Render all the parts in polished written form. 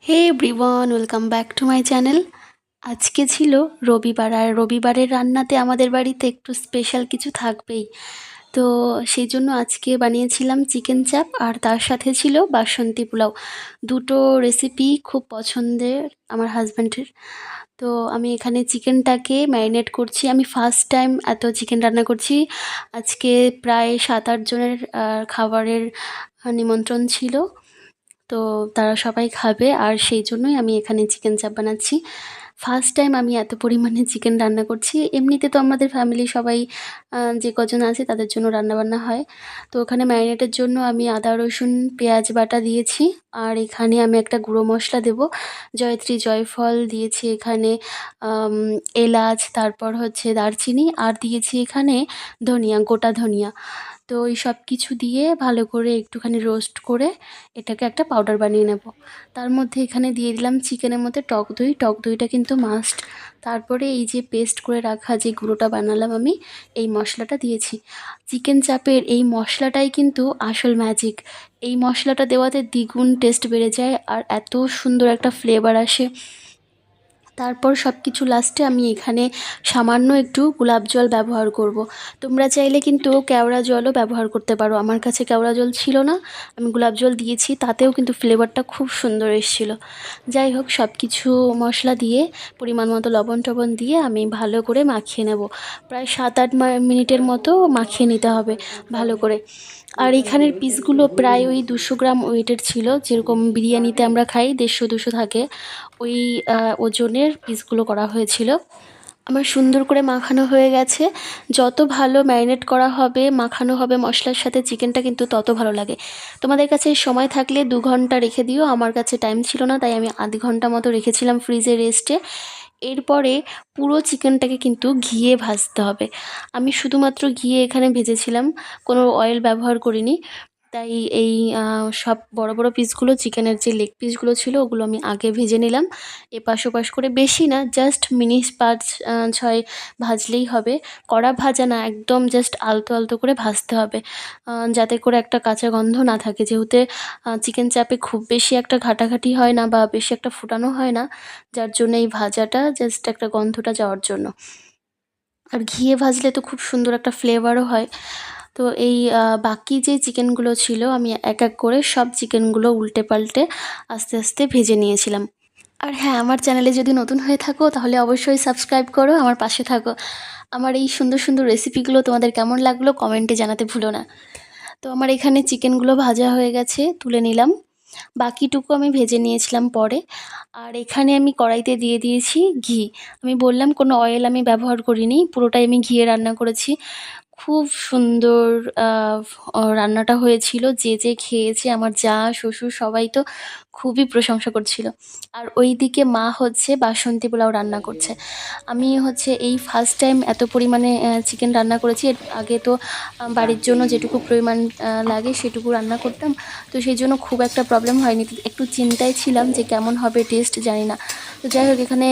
Hey everyone, welcome back to my channel. আজকে ছিল রবিবার, আর রবিবারের রান্নাতে আমাদের বাড়িতে একটু স্পেশাল কিছু থাকবেই। তো সেই জন্য আজকে বানিয়েছিলাম চিকেন চাপ, আর তার সাথে ছিল বাসন্তী পোলাও। দুটো রেসিপি খুব পছন্দের আমার হাজব্যান্ডের। তো আমি এখানে চিকেনটাকে ম্যারিনেট করছি। আমি ফার্স্ট টাইম এত চিকেন রান্না করছি। আজকে প্রায় 7-8 জনের খাবারের নিমন্ত্রণ ছিল। তো তারা সবাই খাবে, আর সেই জন্যই আমি এখানে চিকেন চাপ বানাচ্ছি। ফার্স্ট টাইম আমি এত পরিমাণে চিকেন রান্না করছি। এমনিতে তো আমাদের ফ্যামিলি সবাই যে কজন আছে তাদের জন্য রান্নাবান্না হয়। তো ওখানে ম্যারিনেটের জন্য আমি আদা রসুন পেঁয়াজ বাটা দিয়েছি। আর এখানে আমি একটা গুঁড়ো মশলা দেবো, জয়ত্রী জয়ফল দিয়েছি এখানে, আম, এলাচ, তারপর হচ্ছে দারচিনি, আর দিয়েছি এখানে ধনিয়া, গোটা ধনিয়া। তো এই সব কিছু দিয়ে ভালো করে একটুখানি রোস্ট করে এটাকে একটা পাউডার বানিয়ে নেব। তার মধ্যে এখানে দিয়ে দিলাম চিকেনের মধ্যে টক দই। টক দইটা কিন্তু মাস্ট। তারপরে এই যে পেস্ট করে রাখা যে গুঁড়োটা বানালাম আমি, এই মশলাটা দিয়েছি। চিকেন চাপের এই মশলাটাই কিন্তু আসল ম্যাজিক। এই মশলাটা দেওয়াতে দ্বিগুণ টেস্ট বেড়ে যায়, আর এত সুন্দর একটা ফ্লেভার আসে। তারপর সব কিছু লাস্টে আমি এখানে সামান্য একটু গোলাপ জল ব্যবহার করব। তোমরা চাইলে কিন্তু কেওড়া জলও ব্যবহার করতে পারো। আমার কাছে কেওড়া জল ছিল না, আমি গোলাপ জল দিয়েছি, তাতেও কিন্তু ফ্লেভারটা খুব সুন্দর এসেছিলো। যাই হোক, সব কিছু মশলা দিয়ে পরিমাণ মতো লবণ টবণ দিয়ে আমি ভালো করে মাখিয়ে নেব। প্রায় 7-8 মিনিটের মতো মাখিয়ে নিতে হবে ভালো করে। আর এখানের পিসগুলো প্রায় ওই 200 গ্রাম ওয়েটের ছিল। যেরকম বিরিয়ানিতে আমরা খাই 150-200 থাকে, ওই ওজনের পিসগুলো করা হয়েছিল। আমার সুন্দর করে মাখানো হয়ে গেছে। যত ভালো ম্যারিনেট করা হবে, মাখানো হবে মশলার সাথে, চিকেনটা কিন্তু তত ভালো লাগে। তোমাদের কাছে সময় থাকলে 2 ঘন্টা রেখে দিও। আমার কাছে টাইম ছিল না, তাই আমি আধ ঘন্টা মতো রেখেছিলাম ফ্রিজে রেস্টে। এরপরে পুরো চিকেনটাকে কিন্তু ঘিয়ে ভাজতে হবে। আমি শুধুমাত্র ঘিয়ে এখানে ভেজেছিলাম, কোনো অয়েল ব্যবহার করিনি। তাই এই সব বড় বড় পিসগুলো, চিকেনের যে লেগ পিসগুলো ছিল, ওগুলো আমি আগে ভেজে নিলাম এপাশ ওপাশ করে। বেশি না, জাস্ট মিনিট 5-6 ভাজলেই হবে। কড়া ভাজা না, একদম জাস্ট আলতো আলতো করে ভাজতে হবে, যাতে করে একটা কাঁচা গন্ধ না থাকে। যেহেতু চিকেন চাপে খুব বেশি একটা ঘাটাঘাটি হয় না বা বেশি একটা ফুটানো হয় না, যার জন্য এই ভাজাটা জাস্ট একটা গন্ধটা যাওয়ার জন্য। আর ঘিয়ে ভাজলে তো খুব সুন্দর একটা ফ্লেভারও হয়। তো এই বাকি যে চিকেনগুলো ছিল, আমি এক এক করে সব চিকেনগুলো উল্টে পাল্টে আস্তে আস্তে ভেজে নিয়েছিলাম। আর হ্যাঁ, আমার চ্যানেলে যদি নতুন হয়ে থাকো তাহলে অবশ্যই সাবস্ক্রাইব করো, আমার পাশে থাকো। আমার এই সুন্দর সুন্দর রেসিপিগুলো তোমাদের কেমন লাগলো কমেন্টে জানাতে ভুলো না। তো আমার এখানে চিকেনগুলো ভাজা হয়ে গেছে, তুলে নিলাম। বাকিটুকু আমি ভেজে নিয়েছিলাম পরে। আর এখানে আমি কড়াইতে দিয়ে দিয়েছি ঘি। আমি বললাম কোনো অয়েল আমি ব্যবহার করিনি, পুরোটাই আমি ঘিয়ে রান্না করেছি। খুব সুন্দর রান্নাটা হয়েছিল। যে খেয়েছে, আমার জা, শ্বশুর সবাই তো খুবই প্রশংসা করছিল। আর ওইদিকে মা হচ্ছে বাসন্তী পোলাও রান্না করছে। আমি হচ্ছে এই ফার্স্ট টাইম এত পরিমাণে চিকেন রান্না করেছি। এর আগে তো বাড়ির জন্য যেটুকু পরিমাণ লাগে সেটুকু রান্না করতাম। তো সেই জন্য খুব একটা প্রবলেম হয়নি। একটু চিন্তায় ছিলাম যে কেমন হবে টেস্ট, জানি না। তো যাই হোক, এখানে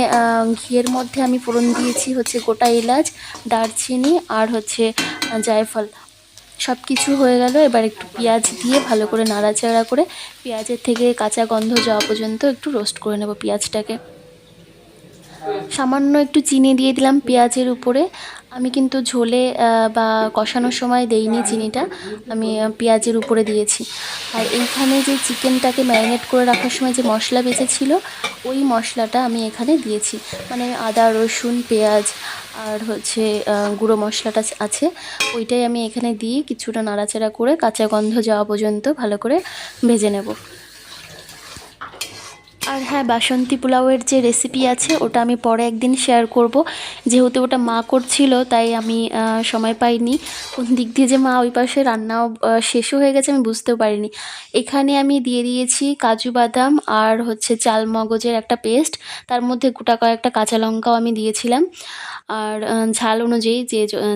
ঘিয়ের মধ্যে আমি ফোড়ন দিয়েছি হচ্ছে গোটা এলাচ, দারচিনি, আর হচ্ছে জায়ফল। সব কিছু হয়ে গেল। এবার একটু পেঁয়াজ দিয়ে ভালো করে নাড়াচাড়া করে পেঁয়াজের থেকে কাঁচা গন্ধ যাওয়া পর্যন্ত একটু রোস্ট করে নেব পেঁয়াজটাকে। সামান্য একটু চিনি দিয়ে দিলাম পেঁয়াজের উপরে। আমি কিন্তু ঝোলে বা কষানোর সময় দেইনি চিনিটা, আমি পেঁয়াজের উপরে দিয়েছি। আর এইখানে যে চিকেনটাকে ম্যারিনেট করে রাখার সময় যে মশলা বেঁচেছিল, ওই মশলাটা আমি এখানে দিয়েছি। মানে আদা রসুন পেঁয়াজ আর হচ্ছে গুঁড়ো মশলাটা আছে, ওইটাই আমি এখানে দিয়ে কিছুটা নাড়াচাড়া করে কাঁচা গন্ধ যাওয়া পর্যন্ত ভালো করে ভেজে নেব। আর হ্যাঁ, বাসন্তী পোলাওয়ের যে রেসিপি আছে ওটা আমি পরে একদিন শেয়ার করব। যেহেতু ওটা মা করছিল, তাই আমি সময় পাইনি। কোন দিক দিয়ে যে মা ওই পাশে রান্নাও শেষও হয়ে গেছে আমি বুঝতেও পারিনি। এখানে আমি দিয়ে দিয়েছি কাজু বাদাম আর হচ্ছে চাল মগজের একটা পেস্ট। তার মধ্যে গোটা কয়েকটা কাঁচা লঙ্কাও আমি দিয়েছিলাম। আর ঝাল অনুযায়ী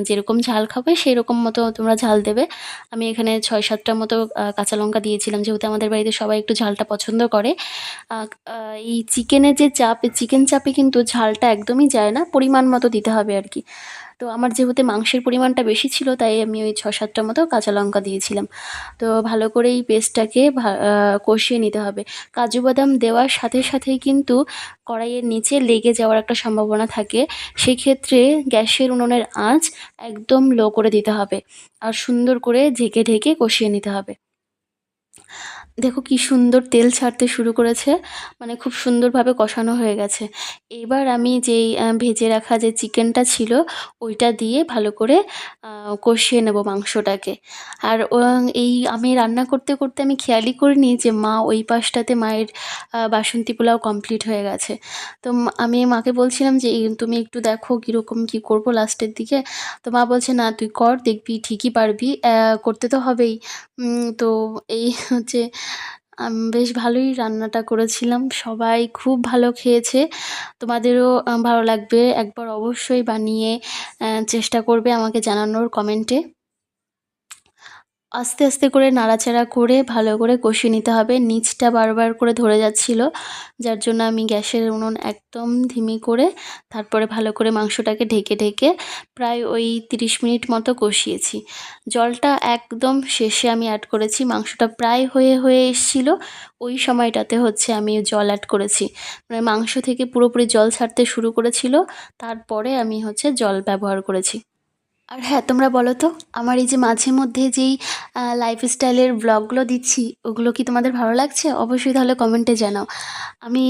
যেরকম ঝাল খাবে সেই রকম মতো তোমরা ঝাল দেবে। আমি এখানে 6-7টা মতো কাঁচা লঙ্কা দিয়েছিলাম, যেহেতু আমাদের বাড়িতে সবাই একটু ঝালটা পছন্দ করে। এই চিকেনের যে চাপ, চিকেন চাপে কিন্তু ঝালটা একদমই যায় না, পরিমাণ মতো দিতে হবে আর কি। তো আমার যেহেতু মাংসের পরিমাণটা বেশি ছিল, তাই আমি ওই 6-7টা মতো কাঁচা লঙ্কা দিয়েছিলাম। তো ভালো করে এই পেস্টটাকে কষিয়ে নিতে হবে। কাজু বাদাম দেওয়ার সাথে সাথেই কিন্তু কড়াইয়ের নিচে লেগে যাওয়ার একটা সম্ভাবনা থাকে। সেক্ষেত্রে গ্যাসের উনুনের আঁচ একদম লো করে দিতে হবে আর সুন্দর করে ঢেকে ঢেকে কষিয়ে নিতে হবে। দেখো কি সুন্দর তেল ছাড়তে শুরু করেছে, মানে খুব সুন্দরভাবে কষানো হয়ে গেছে। এবার আমি যেই ভেজে রাখা যে চিকেনটা ছিল ওইটা দিয়ে ভালো করে কষিয়ে নেব মাংসটাকে। আর এই আমি রান্না করতে করতে আমি খেয়ালই করিনি যে মা ওই পাশটাতে মায়ের বাসন্তী পোলাও কমপ্লিট হয়ে গেছে। তো আমি মাকে বলছিলাম যে তুমি একটু দেখো কীরকম কী করবো লাস্টের দিকে। তো মা বলছে, না তুই কর, দেখবি ঠিকই পারবি, করতে তো হবেই। তো এই হচ্ছে বেশ ভালোই রান্নাটা করেছিলাম। সবাই খুব ভালো খেয়েছে। তোমাদেরও ভালো লাগবে। একবার অবশ্যই বানিয়ে চেষ্টা করবে আমাকে জানানোর কমেন্টে। আস্তে আস্তে করে নাড়াচাড়া করে ভালো করে কষিয়ে নিতে হবে। নিচটা বারবার করে ধরে যাচ্ছিল, যার জন্য আমি গ্যাসের উনুন একদম ধিমি করে তারপরে ভালো করে মাংসটাকে ঢেকে ঢেকে প্রায় ওই 30 মিনিট মতো কষিয়েছি। জলটা একদম শেষে আমি অ্যাড করেছি। মাংসটা প্রায় হয়ে হয়ে এসেছিলো, ওই সময়টাতে হচ্ছে আমি জল অ্যাড করেছি। মানে মাংস থেকে পুরোপুরি জল ছাড়তে শুরু করেছিল, তারপরে আমি হচ্ছে জল ব্যবহার করেছি। আর হ্যাঁ, তোমরা বলো তো, আমার এই যে মাঝে মধ্যে যেই লাইফস্টাইলের ব্লগগুলো দিচ্ছি, ওগুলো কি তোমাদের ভালো লাগছে? অবশ্যই তাহলে কমেন্টে জানাও। আমি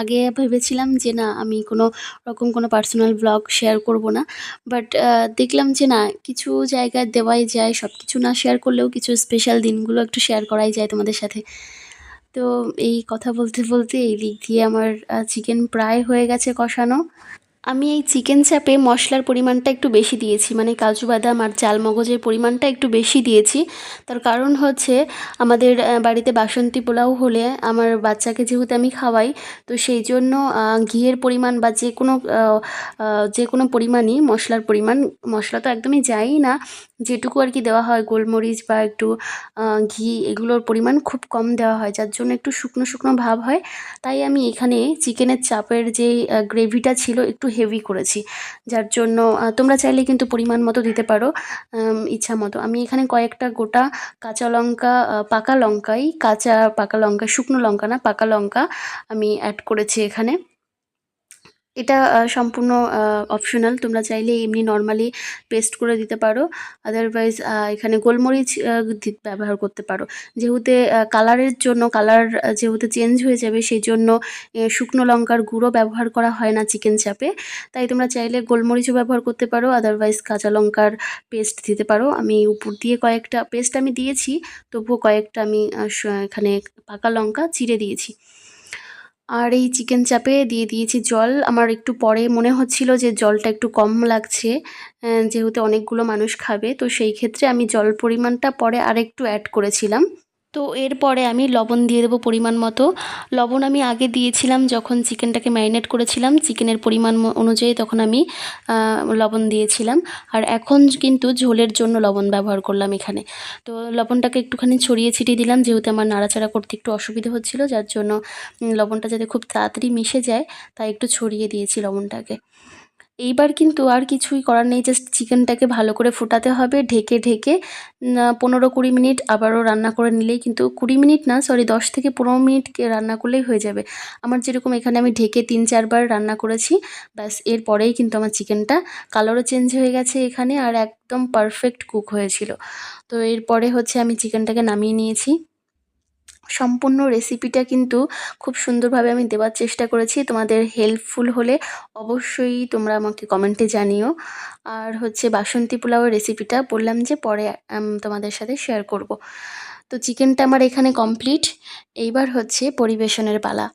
আগে ভেবেছিলাম যে না, আমি কোনো রকম কোনো পার্সোনাল ব্লগ শেয়ার করব না। বাট দেখলাম যে না, কিছু জায়গায় দেওয়াই যায়, সব কিছু না শেয়ার করলেও কিছু স্পেশাল দিনগুলো একটু শেয়ার করাই যায় তোমাদের সাথে। তো এই কথা বলতে বলতে এই দিক দিয়ে আমার চিকেন প্রায় হয়ে গেছে কষানো। আমি এই চিকেন চাপে মশলার পরিমাণটা একটু বেশি দিয়েছি, মানে কাজু বাদাম আর চালমগজের পরিমাণটা একটু বেশি দিয়েছি। তার কারণ হচ্ছে আমাদের বাড়িতে বাসন্তী পোলাও হলে আমার বাচ্চাকে যেহেতু আমি খাওয়াই, তো সেই জন্য ঘিয়ের পরিমাণ বা যে কোনো পরিমাণই মশলার পরিমাণ, মশলা তো একদমই যায়ই না, যেটুকু আর কি দেওয়া হয় গোলমরিচ বা একটু ঘি, এগুলোর পরিমাণ খুব কম দেওয়া হয়, যার জন্য একটু শুকনো শুকনো ভাব হয়। তাই আমি এখানে চিকেনের চাপের যে গ্রেভিটা ছিল একটু হেভি করেছি, যার জন্য তোমরা চাইলে কিন্তু পরিমাণ মতো দিতে পারো, ইচ্ছা মতো। আমি এখানে কয়েকটা গোটা কাঁচা লঙ্কা, পাকা লঙ্কাই, কাঁচা পাকা লঙ্কা, শুকনো লঙ্কা না, পাকা লঙ্কা আমি অ্যাড করেছি এখানে। এটা সম্পূর্ণ অপশনাল, তোমরা চাইলে এমনি নর্মালি পেস্ট করে দিতে পারো। আদারওয়াইজ এখানে গোলমরিচ ব্যবহার করতে পারো। যেহেতু কালারের জন্য, কালার যেহেতু চেঞ্জ হয়ে যাবে, সেই জন্য শুকনো লঙ্কার গুঁড়ো ব্যবহার করা হয় না চিকেন চাপে। তাই তোমরা চাইলে গোলমরিচও ব্যবহার করতে পারো, আদারওয়াইজ কাঁচা লঙ্কার পেস্ট দিতে পারো। আমি উপর দিয়ে কয়েকটা পেস্ট আমি দিয়েছি, তবুও কয়েকটা আমি এখানে পাকা লঙ্কা চিড়ে দিয়েছি। আর এই চিকেন চাপে দিয়ে দিয়েছি জল। আমার একটু পরে মনে হচ্ছিল যে জলটা একটু কম লাগছে, যেহেতু অনেকগুলো মানুষ খাবে, তো সেই ক্ষেত্রে আমি জল পরিমাণটা পরে আরেকটু অ্যাড করেছিলাম। তো এরপরে আমি লবণ দিয়ে দেবো পরিমাণ মতো। লবণ আমি আগে দিয়েছিলাম যখন চিকেনটাকে ম্যারিনেট করেছিলাম, চিকেনের পরিমাণ অনুযায়ী তখন আমি লবণ দিয়েছিলাম। আর এখন কিন্তু ঝোলের জন্য লবণ ব্যবহার করলাম এখানে। তো লবণটাকে একটুখানি ছড়িয়ে ছিটিয়ে দিলাম, যেহেতু আমার নাড়াচাড়া করতে একটু অসুবিধা হচ্ছিলো, যার জন্য লবণটা যাতে খুব তাড়াতাড়ি মিশে যায়, তাই একটু ছড়িয়ে দিয়েছি লবণটাকে। এইবার কিন্তু আর কিছুই করার নেই, জাস্ট চিকেনটাকে ভালো করে ফোটাতে হবে ঢেকে ঢেকে। 15-20 মিনিট আবারও রান্না করে নিলেই কিন্তু, 20 মিনিট না, সরি, 10 থেকে 15 মিনিট রান্না করলেই হয়ে যাবে। আমার যেরকম এখানে আমি ঢেকে 3-4 বার রান্না করেছি, ব্যাস এরপরেই কিন্তু আমার চিকেনটা কালারও চেঞ্জ হয়ে গেছে এখানে, আর একদম পারফেক্ট কুক হয়েছিল। তো এরপরে হচ্ছে আমি চিকেনটাকে নামিয়ে নিয়েছি। সম্পূর্ণ রেসিপিটা কিন্তু খুব সুন্দরভাবে আমি দেওয়ার চেষ্টা করেছি। তোমাদের হেল্পফুল হলে অবশ্যই তোমরা আমাকে কমেন্টে জানিও। আর হচ্ছে বাসন্তী পোলাওয়ের রেসিপিটা বললাম যে পরে তোমাদের সাথে শেয়ার করব। তো চিকেনটা আমার এখানে কমপ্লিট। এইবার হচ্ছে পরিবেশনের পালা।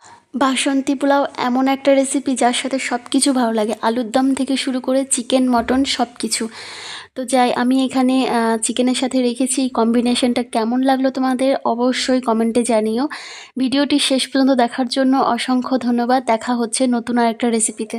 বাসন্তী পোলাও এমন একটা রেসিপি যার সাথে সব কিছু ভালো লাগে, আলুর দম থেকে শুরু করে চিকেন, মটন সব কিছু। তো যাই, আমি এখানে চিকেনের সাথে রেখেছি। এই কম্বিনেশনটা কেমন লাগলো তোমাদের অবশ্যই কমেন্টে জানিও। ভিডিওটি শেষ পর্যন্ত দেখার জন্য অসংখ্য ধন্যবাদ। দেখা হচ্ছে নতুন আরেকটা রেসিপিতে।